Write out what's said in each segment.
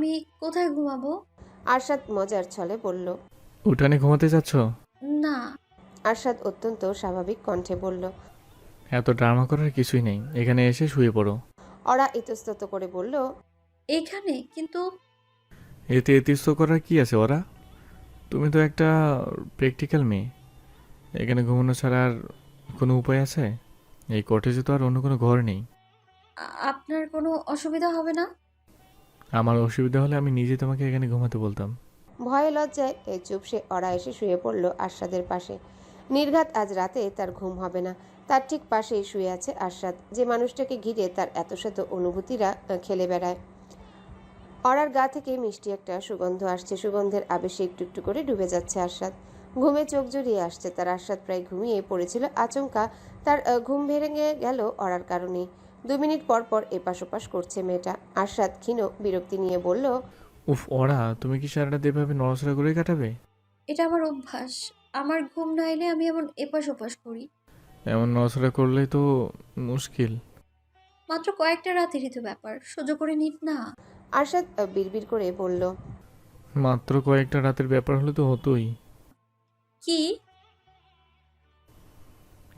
আমি কোথায় ঘুমাবো? আরশাদ মজার ছলে বলল। উঠানে ঘুমাতে যাচ্ছ? না। আরশাদ অত্যন্ত স্বাভাবিক কণ্ঠে বলল। এত ড্রামা করার কিছুই নেই, এখানে এসে শুয়ে পড়ো। ওরা ইতস্তত করে বলল। এখানে কিন্তু। এতে এতিস্ত করার কি আছে ওরা? তুমি তো একটা প্র্যাকটিক্যাল মেয়ে। এখানে ঘুমানো ছাড়া আর কোনো উপায় আছে? এই কটেজে তো আর অন্য কোনো ঘর নেই। আপনার কোনো অসুবিধা হবে না? আমার অসুবিধা হলে আমি নিজে তোমাকে এখানে ঘুমাতে বলতাম। ভয়ে লজ্জায় চুপসে ওরা এসে শুয়ে পড়ল আরশাদের পাশে। নির্ঘাত আজ রাতে তার ঘুম হবে না। তার ঠিক পাশেই শুয়ে আছে আরশাদ, যে মানুষটাকে ঘিরে তার এত শত অনুভূতিরা খেলে বেড়ায়। অরার গা থেকে মিষ্টি একটা সুগন্ধ আসছে, সুগন্ধের আবেশে একটু একটু করে ডুবে যাচ্ছে আরশাদ। ঘুমে চোখ জড়িয়ে আসছে তার। আরশাদ প্রায় ঘুমিয়ে পড়েছিল, আচমকা তার ঘুম ভেঙে গেল অরার কারণে। 2 মিনিট পর পর এপাশ ওপাশ করছে মেয়েটা। আরশাদ ক্ষীণ বিরক্তি নিয়ে বলল। উফ ওরা, তুমি কি সারাটা এভাবে নড়াচড়া করে কাটাবে? এটা আমার অভ্যাস। আমার ঘুম না এলে আমি এমন এপাশ ওপাশ করি। এমন নড়াচড়া করলে তো মুশকিল। মাত্র কয়েকটা রাতেরই তো ব্যাপার, সহ্য করে নিন না। আরশাদ বিড়বিড় করে বলল। মাত্র কয়েকটা রাতের ব্যাপার হলে তো হতোই। কি?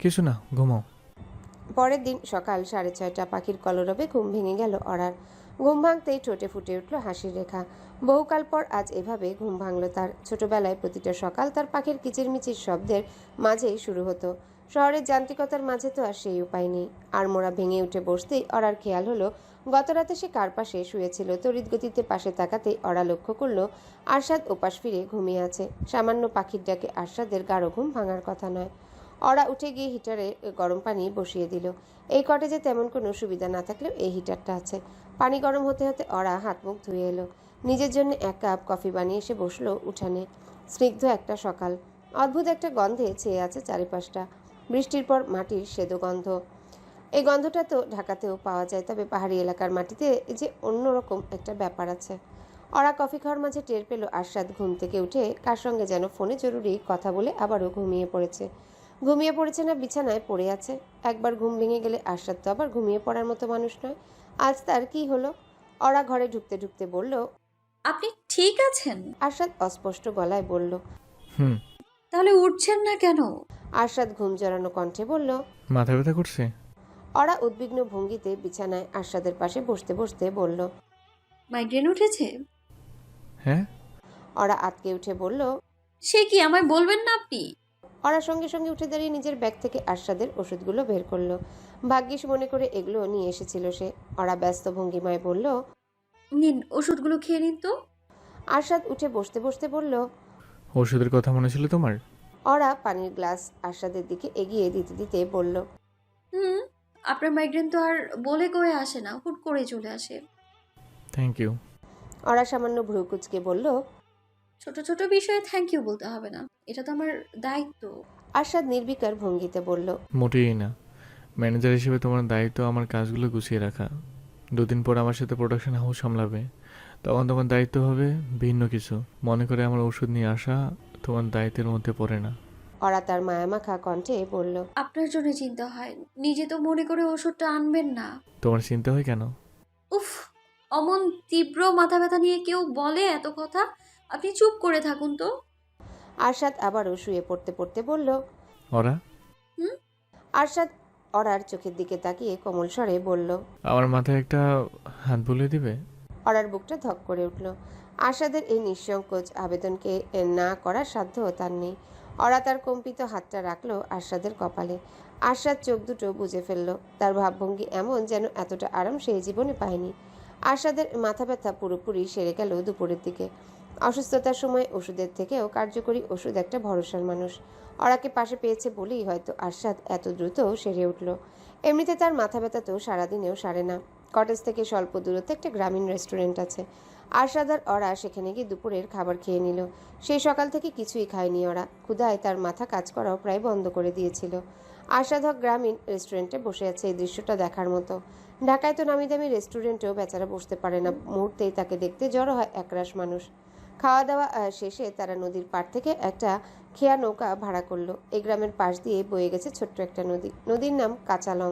কিছু না, ঘুমাও। পরের দিন সকাল 6:30, পাখির কলরবে ঘুম ভেঙে গেল অরার। ঘুম ভাঙতেই ঠোঁটে ফুটে উঠল হাসির রেখা। বহুকাল পর আজ এভাবে ঘুম ভাঙল তার। ছোটবেলায় প্রতিটা সকাল তার পাখির কিচিরমিচির শব্দের মাঝেই শুরু হতো। শহরের যান্ত্রিকতার মাঝে তো আর সেই উপায় নেই। আর মোড়া ভেঙে উঠে বসতেই অরার খেয়াল হলো গত রাতে সে কার পাশে শুয়েছিল। তড়িৎ গতিতে পাশে তাকাতেই অরা লক্ষ্য করল আরশাদ ওপাশ ফিরে ঘুমিয়ে আছে। সামান্য পাখির ডাকে আরশাদের গাঢ় ঘুম ভাঙার কথা নয়। অরা উঠে গিয়ে হিটারে গরম পানি বসিয়ে দিল। এই কটেজে তেমন কোনো সুবিধা না থাকলেও এই হিটারটা আছে। পানি গরম হতে হতে অরা হাত মুখ ধুয়ে এলো। নিজের জন্য 1 কাপ কফি বানিয়ে এসে বসলো উঠানে। স্নিগ্ধ একটা সকাল, অদ্ভুত একটা গন্ধে ছেয়ে আছে চারিপাশটা। বৃষ্টির পর মাটির সেদো গন্ধ। এই গন্ধটা তো ঢাকাতেও পাওয়া যায়, তবে পাহাড়ি এলাকার মাটিতে যে অন্যরকম একটা ব্যাপার আছে। অরা কফি খাওয়ার মাঝে টের পেল আরশাদ ঘুম থেকে উঠে কার সঙ্গে যেন ফোনে জরুরি কথা বলে আবারও ঘুমিয়ে পড়েছে। ঘুমিয়ে পড়েছে না বিছানায় পড়ে আছে। একবার ঘুম ভেঙে গেলে আরশাদ তো আবার ঘুমিয়ে পড়ার মতো মানুষ নয়। আজ তার কি হলো? অরা ঘরে ঢুকতে ঢুকতে বলল। আপনি ঠিক আছেন? আরশাদ অস্পষ্ট গলায় বলল। হুম। তাহলে উঠছেন না কেন? আরশাদ ঘুম জড়ানো কণ্ঠে বলল। মাথা ব্যথা করছে? অরা উদ্বিগ্ন ভঙ্গিতে বিছানায় আরশাদের পাশে বসতে বসতে বলল। মাইগ্রেন উঠেছে? হ্যাঁ। অরা আতকে উঠে বলল। সে কি, আমায় বলবেন না আপনি? অরা সঙ্গে সঙ্গে উঠে দাঁড়িয়ে নিজের ব্যাগ থেকে আরশাদের ওষুধগুলো বের করলো। ভাগ্যিস মনে করে এগুলো নিয়ে এসেছিল সে। অরা ব্যস্ত ভঙ্গিমায় বলল। নিন, ওষুধগুলো খেয়ে নিন তো। আরশাদ উঠে বসতে বসতে বলল। ওষুধের কথা মনে ছিল তোমার? অরা পানির গ্লাস আরশাদের দিকে এগিয়ে দিতে দিতে বলল। হুম। আপনার মাইগ্রেন তো আর বলে কয়ে আসে না, হুট করে চলে আসে। Thank you. অরা সামান্য ভ্রু কুঁচকে বলল। ছোট ছোট বিষয়ে থ্যাংক ইউ বলতে হবে না, এটা তো আমার দায়িত্ব। আরশাদ নির্বিকার ভঙ্গিতে বলল। মোটেই না। ম্যানেজার হিসেবে তোমার দায়িত্ব আমার কাজগুলো গুছিয়ে রাখা। 2 দিন পর আমার সাথে প্রোডাকশন হাউস সামলাবে, তখন তোমার দায়িত্ব হবে ভিন্ন কিছু। মনে করে আমার ওষুধ নিয়ে আসা তোমার দায়িত্বের মধ্যে পড়ে না। অরা তার মায়ামাখা কণ্ঠে বলল। আপনার জন্য চিন্তা হয়, নিজে তো মনে করে ওষুধটা আনবেন না। তোমার চিন্তা হয় কেন? উফ, অমন তীব্র মাথা ব্যথা নিয়ে কেউ বলে এত কথা? আপনি চুপ করে থাকুন তো। আরশাদ আবারও শুয়ে পড়তে পড়তে বলল। ওরা? হুম। আরশাদ অরার চোখের দিকে তাকিয়ে কোমল স্বরে বলল। আমার মাথায় একটা হাত বুলিয়ে দিবে? অরার বুকটা ধক করে উঠল। আরশাদের এই নিঃসংকোচ আবেদনকে না করার সাধ্য তার নেই। অরা তার কম্পিত হাতটা রাখলো আরশাদের কপালে। আরশাদ চোখ দুটো বুজে ফেলল। তার ভাবভঙ্গি এমন যেন এতটা আরাম সেই জীবনে পায়নি। আরশাদের মাথা ব্যথা পুরোপুরি সেরে গেল দুপুরের দিকে। অসুস্থতার সময় ওষুধের থেকেও কার্যকরী ওষুধ একটা ভরসার মানুষ। অরাকে পাশে পেয়েছে বলেই হয়তো আরশাদ এত দ্রুত সেরে উঠল। এমনিতে তার মাথা ব্যথা তো সারাদিনেও সারে না। কটেজ থেকে স্বল্প দূরত্বে একটা গ্রামীণ রেস্টুরেন্ট আছে। আরশাদ আর অরা সেখানে গিয়ে দুপুরের খাবার খেয়ে নিল। সেই সকাল থেকে কিছুই খায়নি ওরা। ক্ষুধায় তার মাথা কাজ করাও প্রায় বন্ধ করে দিয়েছিল। আরশাদ হক গ্রামীণ রেস্টুরেন্টে বসে আছে এই দৃশ্যটা দেখার মতো। ঢাকায় তো নামি দামি রেস্টুরেন্টেও বেচারা বসতে পারে না, মুহূর্তেই তাকে দেখতে জড়ো হয় একরাশ মানুষ। খাওয়া দাওয়া শেষে তারা নদীর পাড় থেকে একটা খেয়া নৌকা ভাড়া করলো। এই গ্রামের পাশ দিয়ে বয়ে গেছে ছোট্ট একটা নদী। নদীর নাম কাঁচালং।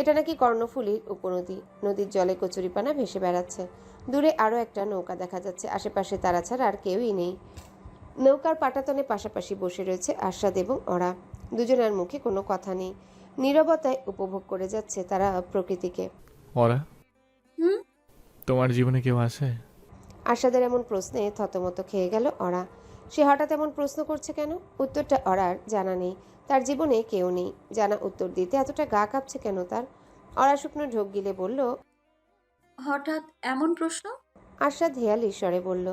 এটা নাকি কর্ণফুলীর উপনদী। নদীর জলে কচুরিপানা ভেসে বেড়াচ্ছে। দূরে আরও একটা নৌকা দেখা যাচ্ছে। আশেপাশে তারা ছাড়া আর কেউই নেই। নৌকার পাটাতনে পাশাপাশি বসে রয়েছে আরশাদ এবং অরা। দুজনের মুখে কোনো কথা নেই। নীরবতায় উপভোগ করে যাচ্ছে তারা প্রকৃতিকে। ওরা, হুম? তোমার জীবনে কেউ আছে? আরশাদের এমন প্রশ্নে থতমত খেয়ে গেল অরা। সে হঠাৎ এমন প্রশ্ন করছে কেন? উত্তরটা অরার জানা নেই। তার জীবনে কেউ নেই। জানা উত্তর দিতে এতটা গা কাঁপছে কেন তার? অরা শুকনো ঢোক গিলে বলল। হঠাৎ এমন প্রশ্ন? আরশাদ হেয়ালি স্বরে বলল।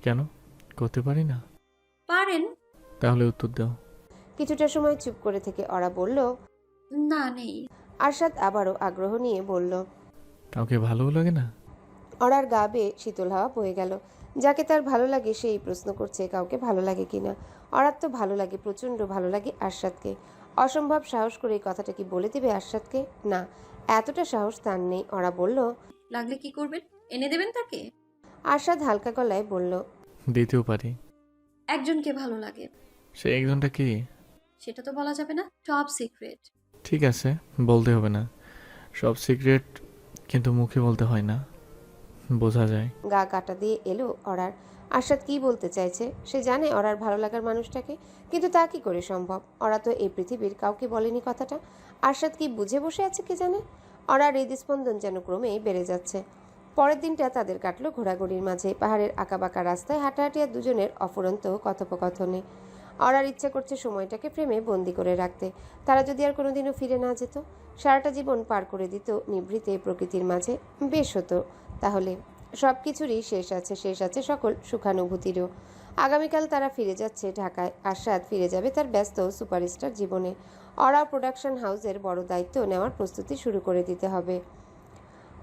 কেন, করতে পারি না? পারেন। তাহলে উত্তর দাও। কিছুটা সময় চুপ করে থেকে অরা বলল। না, নেই। আরশাদ আবারও আগ্রহ নিয়ে বলল। কাউকে ভালোও লাগে না? অরার গা বেয়ে শীতল হাওয়া বয়ে গেল। যাকে তার ভালো লাগে সেই প্রশ্ন করছে কাউকে ভালো লাগে কিনা। অরার তো ভালো লাগে, প্রচণ্ড ভালো লাগে আরশাদকে। অসম্ভব সাহস করে এই কথাটা কি বলে দেবে আরশাদকে? না, এতটা সাহস তার নেই। অরা বলল। লাগলে কি করবেন? এনে দেবেন তাকে? আরশাদ হালকা গলায় বলল। দিতেও পারি। একজনকে ভালো লাগে। সে একজনটা কি? সেটা তো বলা যাবে না, টপ সিক্রেট। ঠিক আছে, বলতে হবে না। সব সিক্রেট কিন্তু মুখে বলতে হয় না, বোঝা যায়। গা কাটা দিয়ে এলো অরার। আরশাদ কি বলতে চাইছে? সে জানে অরার ভালো লাগার মানুষটাকে, কিন্তু তা কি করে সম্ভব? অরা তো এই পৃথিবীর কাউকে বলেনি কথাটা। আরশাদ কি বুঝে বসে আছে কে জানে? অরার হৃদস্পন্দন যেন ক্রমেই বেড়ে যাচ্ছে। পরের দিনটা তাদের কাটলো ঘোরাঘুরির মাঝে, পাহাড়ের আঁকাবাঁকা রাস্তায় হাঁটাহাঁটি আর দুজনের অফুরন্ত কথোপকথনে। অরার ইচ্ছে করছে সময়টাকে ফ্রেমে বন্দি করে রাখতে। তারা যদি আর কোনোদিনও ফিরে না যেত, সারাটা জীবন পার করে দিত নিভৃতে প্রকৃতির মাঝে, বেশ হতো তাহলে। সব কিছুরই শেষ আছে, শেষ আছে সকল সুখানুভূতিরও। আগামীকাল তারা ফিরে যাচ্ছে ঢাকায়। আরশাদ ফিরে যাবে তার ব্যস্ত সুপারস্টার জীবনে। অরা প্রোডাকশন হাউসের বড় দায়িত্ব নেওয়ার প্রস্তুতি শুরু করে দিতে হবে।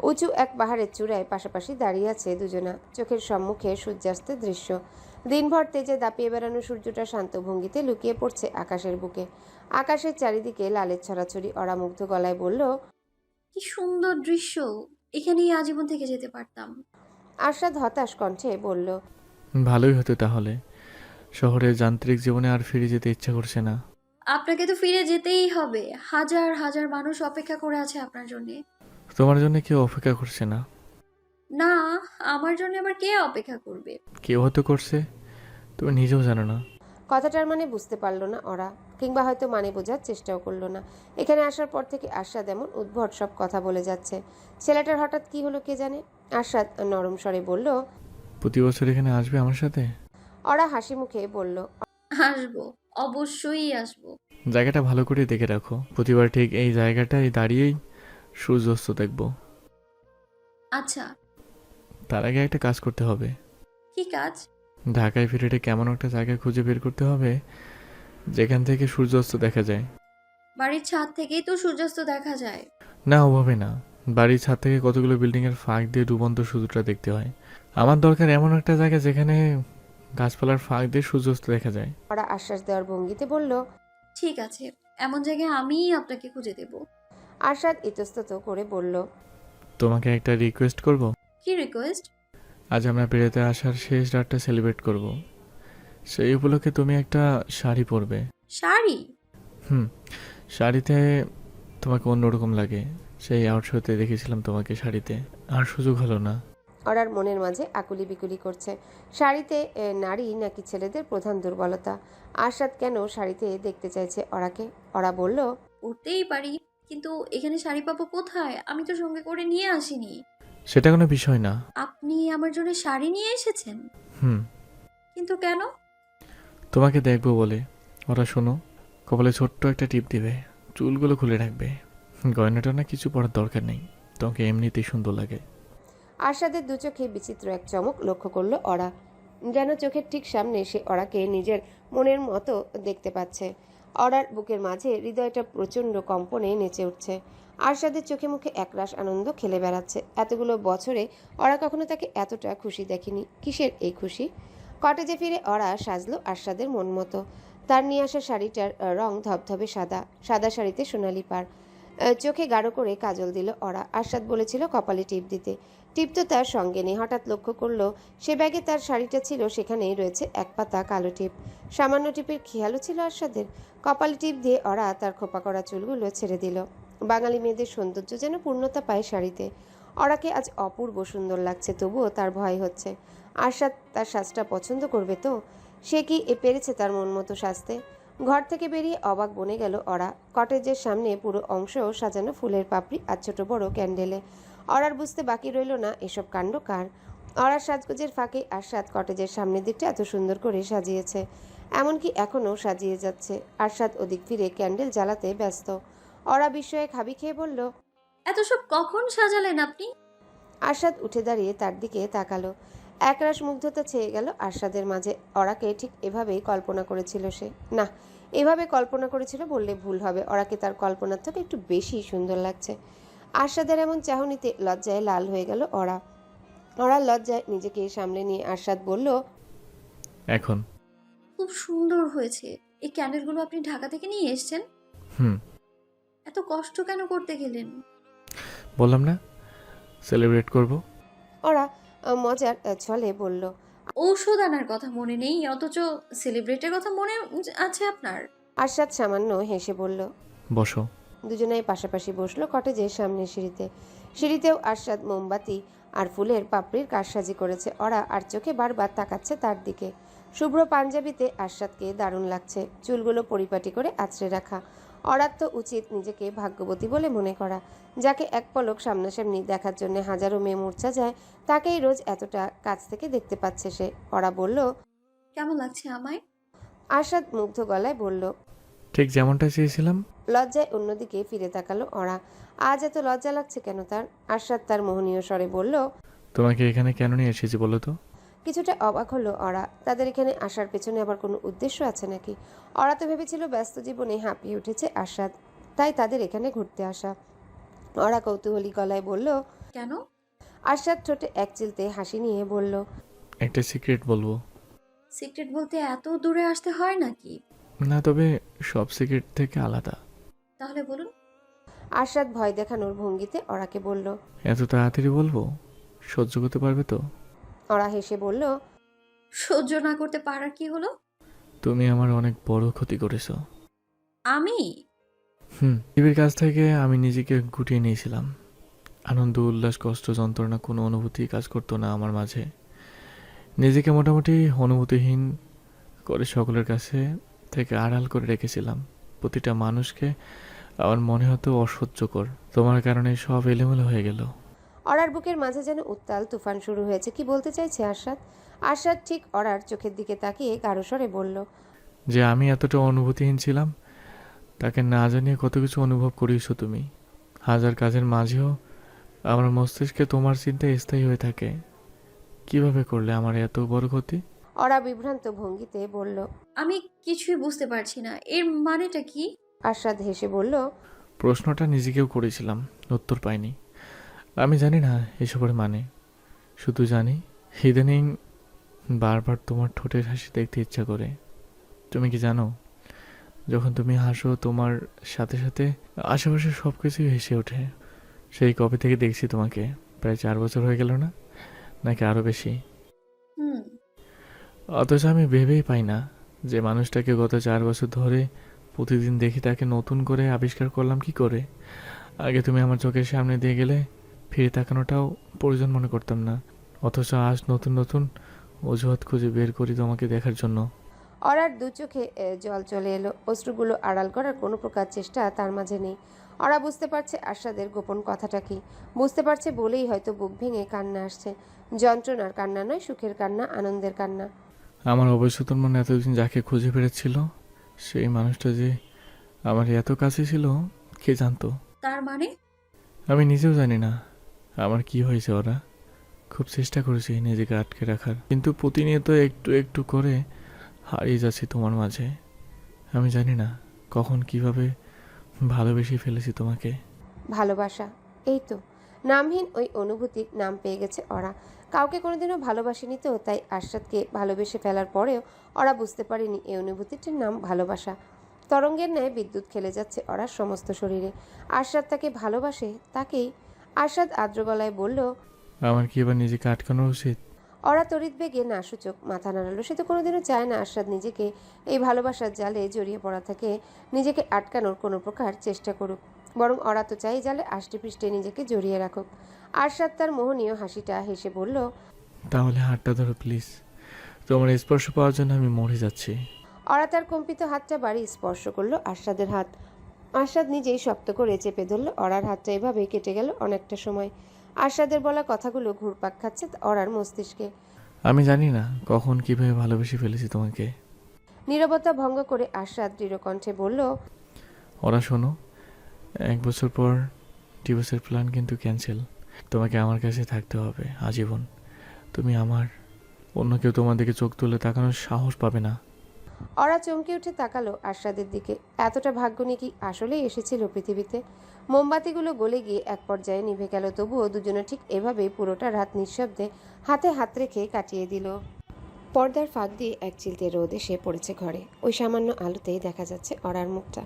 উঁচু এক পাহাড়ের চূড়ায় পাশাপাশি দাঁড়িয়ে আছে দুজনা। চোখের সম্মুখে সূর্যাস্তের দৃশ্য। দিনভর তেজে দাপিয়ে বেড়ানো সূর্যটা শান্ত ভঙ্গিতে লুকিয়ে পড়ছে আকাশের বুকে। আকাশের চারিদিকে লালের ছড়াছড়ি। অরা মুগ্ধ গলায় বলল। কি সুন্দর দৃশ্য! এখানেই আজীবন থেকে যেতে পারতাম। আরশাদ হতাশ কণ্ঠে বলল। ভালোই হতো তাহলে। শহরের যান্ত্রিক জীবনে আর ফিরে যেতে ইচ্ছা করছে না। আপনাকে তো ফিরে যেতেই হবে। হাজার হাজার মানুষ অপেক্ষা করে আছে আপনার জন্য। তোমার জন্য কেউ অপেক্ষা করছে না। না, আমার জন্য আবার কে অপেক্ষা করবে? কেউ হয়তো করছে, তুমি নিজেও জানো না। কথাটার মানে বুঝতে পারল না ওরা, কিংবা হয়তো মানে বোঝার চেষ্টাও করলো না। এখানে আসার পর থেকে আরশাদ এমন উদ্ভট সব কথা বলে যাচ্ছে। ছেলেটার হঠাৎ কি হলো কে জানে। আরশাদ নরম স্বরে বলল। প্রতি বছর এখানে আসবে আমার সাথে? ওরা হাসি মুখে বলল। আসবো, অবশ্যই আসবো। জায়গাটা ভালো করে দেখে রাখো। প্রতিবার ঠিক এই জায়গাটায় দাঁড়িয়েই সূর্যাস্ত দেখব। আচ্ছা। তার আগে একটা কাজ করতে হবে। কি কাজ? ঢাকায় ফিরে কেমন একটা জায়গা খুঁজে বের করতে হবে যেখান থেকে সূর্যাস্ত দেখা যায়। বাড়ির ছাদ থেকেই তো সূর্যাস্ত দেখা যায়। না, ওভাবে না। বাড়ির ছাদ থেকে কতগুলো বিল্ডিংয়ের ফাঁক দিয়ে ডুবন্ত সূর্যটা দেখতে হয়। আমার দরকার এমন একটা জায়গা যেখানে গাছপালার ফাঁক দিয়ে সূর্যাস্ত দেখা যায়। ওরা আশ্বাস দেওয়ার ভঙ্গিতে বলল। ঠিক আছে, এমন জায়গায় আমিই আপনাকে খুঁজে দেব। আরশাদ ইতস্তত করে বলল। তোমাকে একটা রিকোয়েস্ট করব। কি রিকোয়েস্ট? আজ আমরা বেড়াতে আসার শেষ রাতটা সেলিব্রেট করব। সেই উপলক্ষে তুমি একটা শাড়ি পরবে। শাড়ি? হুম, শাড়িতে তোমাকে অন্যরকম লাগে। সেই আউট শোতে দেখেছিলাম তোমাকে শাড়িতে, আর সুযোগ হলো না। ওরার মনের মাঝে আকুলি বিকুলি করছে। শাড়িতে নারী নাকি ছেলেদের প্রধান দুর্বলতা? আরশাদ কেন শাড়িতে দেখতে চাইছে ওরাকে? ওরা বলল। পরতেই পারি, কিন্তু এখানে শাড়ি পাবো কোথায়? আমি তো সঙ্গে করে নিয়ে আসিনি। সেটা কোনো বিষয় না। আপনি আমার জন্য শাড়ি নিয়ে এসেছেন? হুম, কিন্তু কেন? তোমাকে দেখবো বলে। ওরা শোনো, কপালে ছোট্ট একটা টিপ দিবে, চুলগুলো খুলে রাখবে। গয়নাটা না কিছু পরার দরকার নেই, তোমাকে এমনিতেই সুন্দর লাগে। আরশাদের দু চোখে বিচিত্র এক চমক লক্ষ্য করলো ওরা। যেন চোখের ঠিক সামনে সে ওরাকে নিজের মনের মতো দেখতে পাচ্ছে। ওরার বুকের মাঝে হৃদয়টা প্রচণ্ড কম্পনে নেচে উঠছে। আরশাদের চোখে মুখে একরাশ আনন্দ খেলে বেড়াচ্ছে। এতগুলো বছরে ওরা কখনো তাকে এতটা খুশি দেখেনি। কিসের এই খুশি? কটেজে ফিরে ওরা সাজলো আরশাদের মন মতো। তার নিয়ে আসা শাড়িটার রং ধবধবে সাদা, সাদা শাড়িতে সোনালি পাড়। চোখে গাঢ় করে কাজল দিল ওরা। আরশাদ বলেছিল কপালে টিপ দিতে। টিপ তো তার সঙ্গে নেই। হঠাৎ লক্ষ্য করলো সে ব্যাগে তার শাড়িটা ছিল, সেখানেই রয়েছে এক পাতা কালো টিপ। সামান্য টিপের খেয়ালও ছিল আরশাদের। কপালে টিপ দিয়ে ওরা তার খোপা করা চুলগুলো ছেড়ে দিল। বাঙালি মেয়েদের সৌন্দর্য যেন পূর্ণতা পায় শাড়িতে। অরাকে আজ অপূর্ব সুন্দর লাগছে, তবুও তার ভয় হচ্ছে। আরশাদ তার সাজটা পছন্দ করবে তো? সে কি পেরেছে তার মন মতো সাজতে? ঘর থেকে বেরিয়ে অবাক বনে গেল অরা। কটেজের সামনে পুরো অংশ সাজানো ফুলের পাপড়ি আর ছোট বড় ক্যান্ডেলে। অরার বুঝতে বাকি রইল না এসব কাণ্ড কার। অরার সাজগোজের ফাঁকে আরশাদ কটেজের সামনের দিকটা এত সুন্দর করে সাজিয়েছে, এমনকি এখনও সাজিয়ে যাচ্ছে। আরশাদ ওদিক ফিরে ক্যান্ডেল জ্বালাতে ব্যস্ত। অরা বিস্ময়ে খাবি খেয়ে বলল, এত সব কখন সাজালেন আপনি? আরশাদ উঠে দাঁড়িয়ে তার দিকে তাকালো। একরাশ মুগ্ধতা ছেয়ে গেল আরশাদের মাঝে। অরাকে ঠিক এভাবেই কল্পনা করেছিল সে। না, এভাবে কল্পনা করেছিল বললে ভুল হবে। অরাকে তার কল্পনার থেকে একটু বেশি সুন্দর লাগছে। আরশাদের এমন চাহনিতে লজ্জায় লাল হয়ে গেল অরা। অরার লজ্জায় নিজেকে সামলে নিয়ে আরশাদ বলল, এখন? খুব সুন্দর হয়েছে। এই ক্যান্ডেলগুলো আপনি ঢাকা থেকে নিয়ে এসেছেন? হুম। এত কষ্ট কেন করতে গেলেন? বললাম না সেলিব্রেট করব। অরা মজার ছলে বলল। ঔষধ আনার কথা মনে নেই, অথচ সেলিব্রেটের কথা মনে আছে আপনার? আরশাদ সামান্য হেসে বলল। বসো। দুজনেই পাশাপাশি বসলো কটেজের সামনের সিঁড়িতে। সিঁড়িতেও আরশাদ মোমবাতি আর ফুলের পাপড়ির কারসাজি করেছে। অরা আর চোখে বারবার তাকাচ্ছে তার দিকে। শুভ্র পাঞ্জাবিতে আরশাদকে দারুণ লাগছে, চুলগুলো পরিপাটি করে আঁচড়ে রাখা। অরার তো উচিত নিজেকে ভাগ্যবতী বলে মনে করা, যাকে এক পলক সামনাসামনি দেখার জন্য হাজারো মেয়ে মূর্ছা যায়, তাকেই রোজ এতটা কাছ থেকে দেখতে পাচ্ছে সে। অরা বলল। কেমন লাগছে আমায়? আরশাদ মুগ্ধ গলায় বলল। ঠিক যেমনটা চেয়েছিলাম। লজ্জায় অন্যদিকে ফিরে তাকালো অরা। আজ এত লজ্জা লাগছে কেন তার? আরশাদ তার মোহনীয় স্বরে বলল। তোমাকে এখানে কেন নিয়ে এসেছি বলো তো? কিছুটা অবাক হলো অরা। তাদের এখানে আসার পেছনে আবার কোনো উদ্দেশ্য আছে নাকি? অরা তো ভেবেছিল ব্যস্ত জীবনে হাঁপিয়ে উঠেছে আরশাদ, তাই তাদের এখানে ঘুরতে আসা। অরা কৌতূহলী গলায় বলল। কেন? আরশাদ ঠোঁটে এক চিলতে হাসি নিয়ে বলল। একটা সিক্রেট বলবো। সিক্রেট বলতে এত দূরে আসতে হয় নাকি? না, তবে সব সিক্রেট থেকে আলাদা। তাহলে বলুন। আরশাদ ভয় দেখানোর ভঙ্গিতে অরাকে বলল। এত তাড়াতাড়ি বলবো? সহ্য করতে পারবে তো? অরা হেসে বলল। সহ্য না করতে পারার কি হলো? তুমি আমার অনেক বড় ক্ষতি করেছো। আমি? পৃথিবীর কাছ থেকে আমি নিজেকে গুটিয়ে নিয়েছিলাম। আনন্দ, উল্লাস, কষ্ট, যন্ত্রণা কোনো অনুভূতি কাজ করতো না আমার মাঝে। নিজেকে মোটামুটি অনুভূতিহীন করে সকলের কাছে থেকে আড়াল করে রেখেছিলাম। প্রতিটা মানুষকে আমার মনে হতো অসহ্যকর। তোমার কারণে সব এলোমেলো হয়ে গেল। অরার বুকের মাঝে যেন উত্তাল তুফান শুরু হয়েছে। কি বলতে চাইছে আরশাদ? আরশাদ ঠিক অরার চোখের দিকে তাকিয়ে গাঢ় স্বরে বলল। যে আমি এতটা অনুভূতিহীন ছিলাম, তাকে না জানিয়ে কত কিছু অনুভব করিয়েছো তুমি। হাজার কাজের মাঝেও আমার মস্তিষ্কে তোমার চিন্তা স্থায়ী হয়ে থাকে। কিভাবে করলে আমার এত বড় ক্ষতি? অরা বিভ্রান্ত ভঙ্গিতে বলল। আমি কিছুই বুঝতে পারছি না, এর মানেটা কি? আরশাদ হেসে বলল। প্রশ্নটা নিজেকেও করেছিলাম, উত্তর পাইনি। আমি জানি না এসবের মানে। শুধু জানি ইদানিং বারবার তোমার ঠোঁটের হাসি দেখতে ইচ্ছা করে। তুমি কি জানো, যখন তুমি হাসো তোমার সাথে সাথে আশেপাশে সব কিছুই হেসে ওঠে। সেই কবে থেকে দেখছি তোমাকে, প্রায় 4 বছর হয়ে গেল না, নাকি আরও বেশি? হুম। অথচ আমি ভেবেই পাই না যে মানুষটাকে গত 4 বছর ধরে প্রতিদিন দেখি তাকে নতুন করে আবিষ্কার করলাম কি করে। আগে তুমি আমার চোখের সামনে দিয়ে গেলে ফিরে তাকানোটাও প্রয়োজন মনে করতাম না, অথচ আজ নতুন নতুন অজুহাত খুঁজে বের করি তোমাকে দেখার জন্য। অরার দু চোখে জল চলে এলো। অশ্রুগুলো আড়াল করার কোনো প্রকার চেষ্টা তার মাঝে নেই। অরা বুঝতে পারছে আরশাদের গোপন কথাটা কি। বুঝতে পারছে বলেই হয়তো বুক ভেঙে কান্না আসছে। যন্ত্রণার কান্না নয়, সুখের কান্না, আনন্দের কান্না। আমার অবচেতন মনে এতদিন যাকে খুঁজে বেড়াচ্ছিল, সেই মানুষটা যে আমার এত কাছে ছিল, কে জানতো? তার মানে? আমি নিজেও জানি না আমার কি হয়েছে। ওরা খুব চেষ্টা করেছি নিজেকে আটকে রাখার, কিন্তু প্রতিনিয়ত একটু একটু করে হারিয়ে যাচ্ছি তোমার মাঝে। আমি জানি না কখন কিভাবে ভালোবেসে ফেলেছি তোমাকে। ভালোবাসা, এই তো নামহীন ওই অনুভূতির নাম পেয়ে গেছে অরা। কাউকে কোনোদিনও ভালোবাসেনি তো, তাই আরশাদকে ভালোবেসে ফেলার পরেও অরা বুঝতে পারেনি এই অনুভূতিটির নাম ভালোবাসা। তরঙ্গের ন্যায় বিদ্যুৎ খেলে যাচ্ছে অরার সমস্ত শরীরে। আরশাদ তাকে ভালোবাসে, তাকেই। আরশাদ আর্দ্র গলায় বলল। আমার কি এবার নিজেকে আটকানো উচিত? অরা তড়িৎ বেগে নাসূচক মাথা নাড়ালো। সে তো কোনোদিনও চায় না আরশাদ নিজেকে এই ভালোবাসার জালে জড়িয়ে পড়া থেকে নিজেকে আটকানোর কোনো প্রকার চেষ্টা করুক। বরং ওরা তো চাই জালে আষ্টে পৃষ্ঠে নিজেকে জড়িয়ে রাখুক। আরশাদ তার মোহনীয় হাসিটা হেসে বলল, তাহলে হাতটা ধরো প্লিজ, তোমার স্পর্শ পাওয়ার জন্য আমি মরে যাচ্ছি। ওরা তার কম্পিত হাতটা বাড়ি স্পর্শ করলো আরশাদের হাত। আরশাদ নিজেই শক্ত করে চেপে ধরল ওরার হাতটা। এভাবেই কেটে গেল অনেকটা সময়। আরশাদের বলা কথাগুলো ঘুরপাক খাচ্ছে ওরার মস্তিষ্কে। আমি জানি না কখন কিভাবে ভালোবেসে ফেলেছি তোমাকে। নীরবতা ভঙ্গ করে আরশাদ দৃঢ় কণ্ঠে বলল, ওরা শোনো, 1 বছর পর ডিভোর্সের প্ল্যান কিন্তু ক্যান্সেল। তোমাকে আমার কাছে থাকতে হবে আজীবন। তুমি আমার, অন্য কেউ তোমার দিকে চোখ তুলে তাকানোর সাহস পাবে না। ওরা চমকে উঠে তাকালো আরশাদের দিকে। এতটা ভাগ্য নিয়ে কি আসলেই এসেছিল পৃথিবীতে? মোমবাতিগুলো গলে গিয়ে এক পর্যায়ে নিভে গেল, তবুও দুজনে ঠিক এভাবেই পুরোটা রাত নিঃশব্দে হাতে হাত রেখে কাটিয়ে দিল। পর্দার ফাঁক দিয়ে এক চিলতে রোদ এসে পড়েছে ঘরে। ওই সামান্য আলোতেই দেখা যাচ্ছে অরার মুখটা।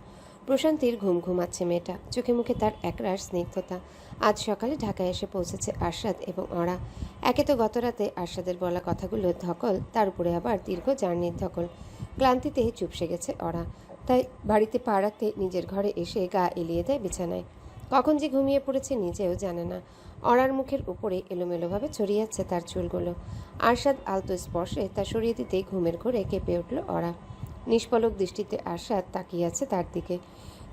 প্রশান্তির ঘুম ঘুমাচ্ছে মেয়েটা, চোখে মুখে তার একরাশ স্নিগ্ধতা। আজ সকালে ঢাকায় এসে পৌঁছেছে আরশাদ এবং অরা। একে তো গতরাতে আরশাদের বলা কথাগুলোর ধকল, তার উপরে আবার দীর্ঘ জার্নির ধকল। ক্লান্তিতে চুপসে গেছে অরা, তাই বাড়িতে পা রাখতে নিজের ঘরে এসে গা এলিয়ে দেয় বিছানায়। কখন যে ঘুমিয়ে পড়েছে নিজেও জানে না। অরার মুখের উপরে এলোমেলোভাবে ছড়িয়ে যাচ্ছে তার চুলগুলো। আরশাদ আলতো স্পর্শে তা সরিয়ে দিতেই ঘুমের ঘোরে কেঁপে উঠল অরা। নিষ্পলক দৃষ্টিতে আরশাদ তাকিয়ে আছে তার দিকে।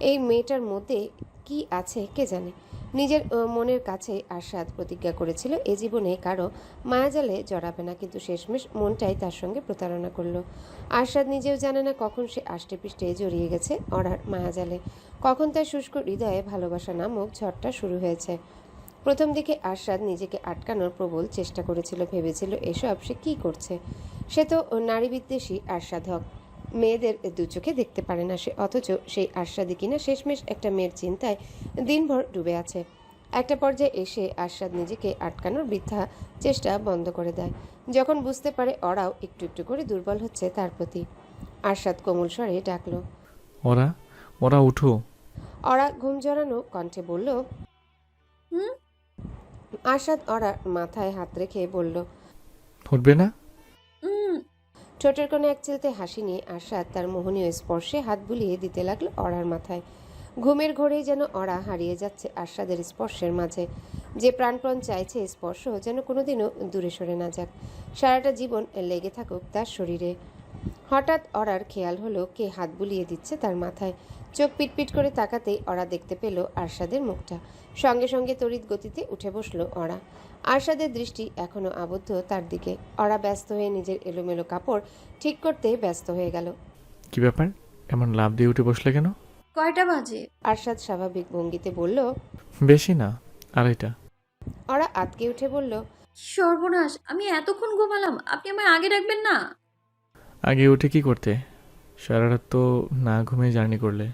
এই মেয়েটার মধ্যে কি আছে কে জানে। নিজের মনের কাছে আরশাদ প্রতিজ্ঞা করেছিল এ জীবনে কারো মায়াজালে জড়াবে না, কিন্তু শেষমেশ মনটাই তার সঙ্গে প্রতারণা করলো। আরশাদ নিজেও জানে না কখন সে আষ্টে পৃষ্ঠে জড়িয়ে গেছে অরার মায়াজালে, কখন তার শুষ্ক হৃদয়ে ভালোবাসা নামক ঝড়টা শুরু হয়েছে। প্রথম দিকে আরশাদ নিজেকে আটকানোর প্রবল চেষ্টা করেছিল, ভেবেছিল এসব সে কী করছে। সে তো নারী বিদ্বেষী আরশাদ হক, মেয়েদের দু চোখে দেখতে পারে না সে, অথচ সেই আরশাদই কিনা শেষমেশ একটা মেয়ের চিন্তায় দিনভর ডুবে আছে। একটা পর্যায়ে এসে আরশাদ নিজেকে আটকানোর বৃথা চেষ্টা বন্ধ করে দেয়, যখন বুঝতে পারে ওরাও একটু একটু করে দুর্বল হচ্ছে তার প্রতি। আরশাদ কোমল স্বরে ডাকলো, ওরা, ওরা উঠো। ওরা ঘুম জড়ানো কণ্ঠে বলল, হুম। আরশাদ ওরার মাথায় হাত রেখে বলল, উঠবে না? ঠোঁটের কোণে এক চিলতে হাসি নিয়ে আরশাদ তার মোহনীয় স্পর্শে হাত বুলিয়ে দিতে লাগলো অরার মাথায়। ঘুমের ঘোরেই যেন অরা হারিয়ে যাচ্ছে আরশাদের স্পর্শের মাঝে। যে প্রাণপণ চাইছে স্পর্শ যেন কোনোদিনও দূরে সরে না যাক, সারাটা জীবন লেগে থাকুক তার শরীরে। হঠাৎ অরার খেয়াল হলো কে হাত বুলিয়ে দিচ্ছে তার মাথায়। চোখ পিটপিট করে তাকাতেই অরা দেখতে পেল আরশাদের মুখটা। সঙ্গে সঙ্গে তড়িৎ গতিতে উঠে বসলো অরা। আরশাদের দৃষ্টি এখনো আবদ্ধ তার দিকে। অরা ব্যস্ত হয়ে নিজের এলোমেলো কাপড় ঠিক করতে ব্যস্ত হয়ে গেল। কি ব্যাপার, এমন লাফ দিয়ে উঠে বসলে কেন? কয়টা বাজে? আরশাদ স্বাভাবিক ভঙ্গিতে বলল, বেশি না, 2:30। অরা আতকে উঠে বলল, সর্বনাশ, আমি এতক্ষণ ঘুমালাম, আপনি আমায় আগে ডাকবেন না? আগে উঠে কি করতে? সারা রাত তো না ঘুমিয়ে জার্নি করলে।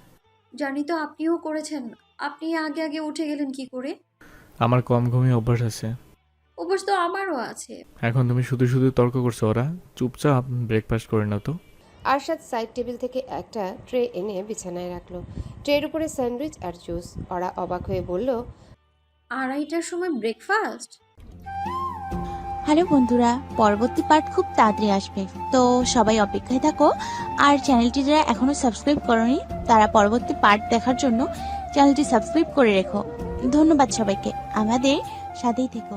জানি তো আপনিও করেছেন, আপনি আগে আগে উঠে গেলেন কি করে? আমার কম ঘুমিয়ে অভ্যাস আছে। অবশ্য তো আমারও আছে। এখন তুমি শুধু শুধু তর্ক করছো। ওরা চুপচাপ ব্রেকফাস্ট করে নাও তো। আরশাদ সাইড টেবিল থেকে একটা ট্রে এনে বিছানায় রাখলো। ট্রের উপরে স্যান্ডউইচ আর জুস। ওরা অবাক হয়ে বলল, 2:30টার সময় ব্রেকফাস্ট? হ্যালো বন্ধুরা, পরবর্তী পার্ট খুব তাড়াতাড়ি আসবে, তো সবাই অপেক্ষায় থাকো। আর চ্যানেলটি যারা এখনো সাবস্ক্রাইব করোনি তারা পরবর্তী পার্ট দেখার জন্য চ্যানেলটি সাবস্ক্রাইব করে রেখো। ধন্যবাদ সবাইকে, আমাদের সাথেই থেকো।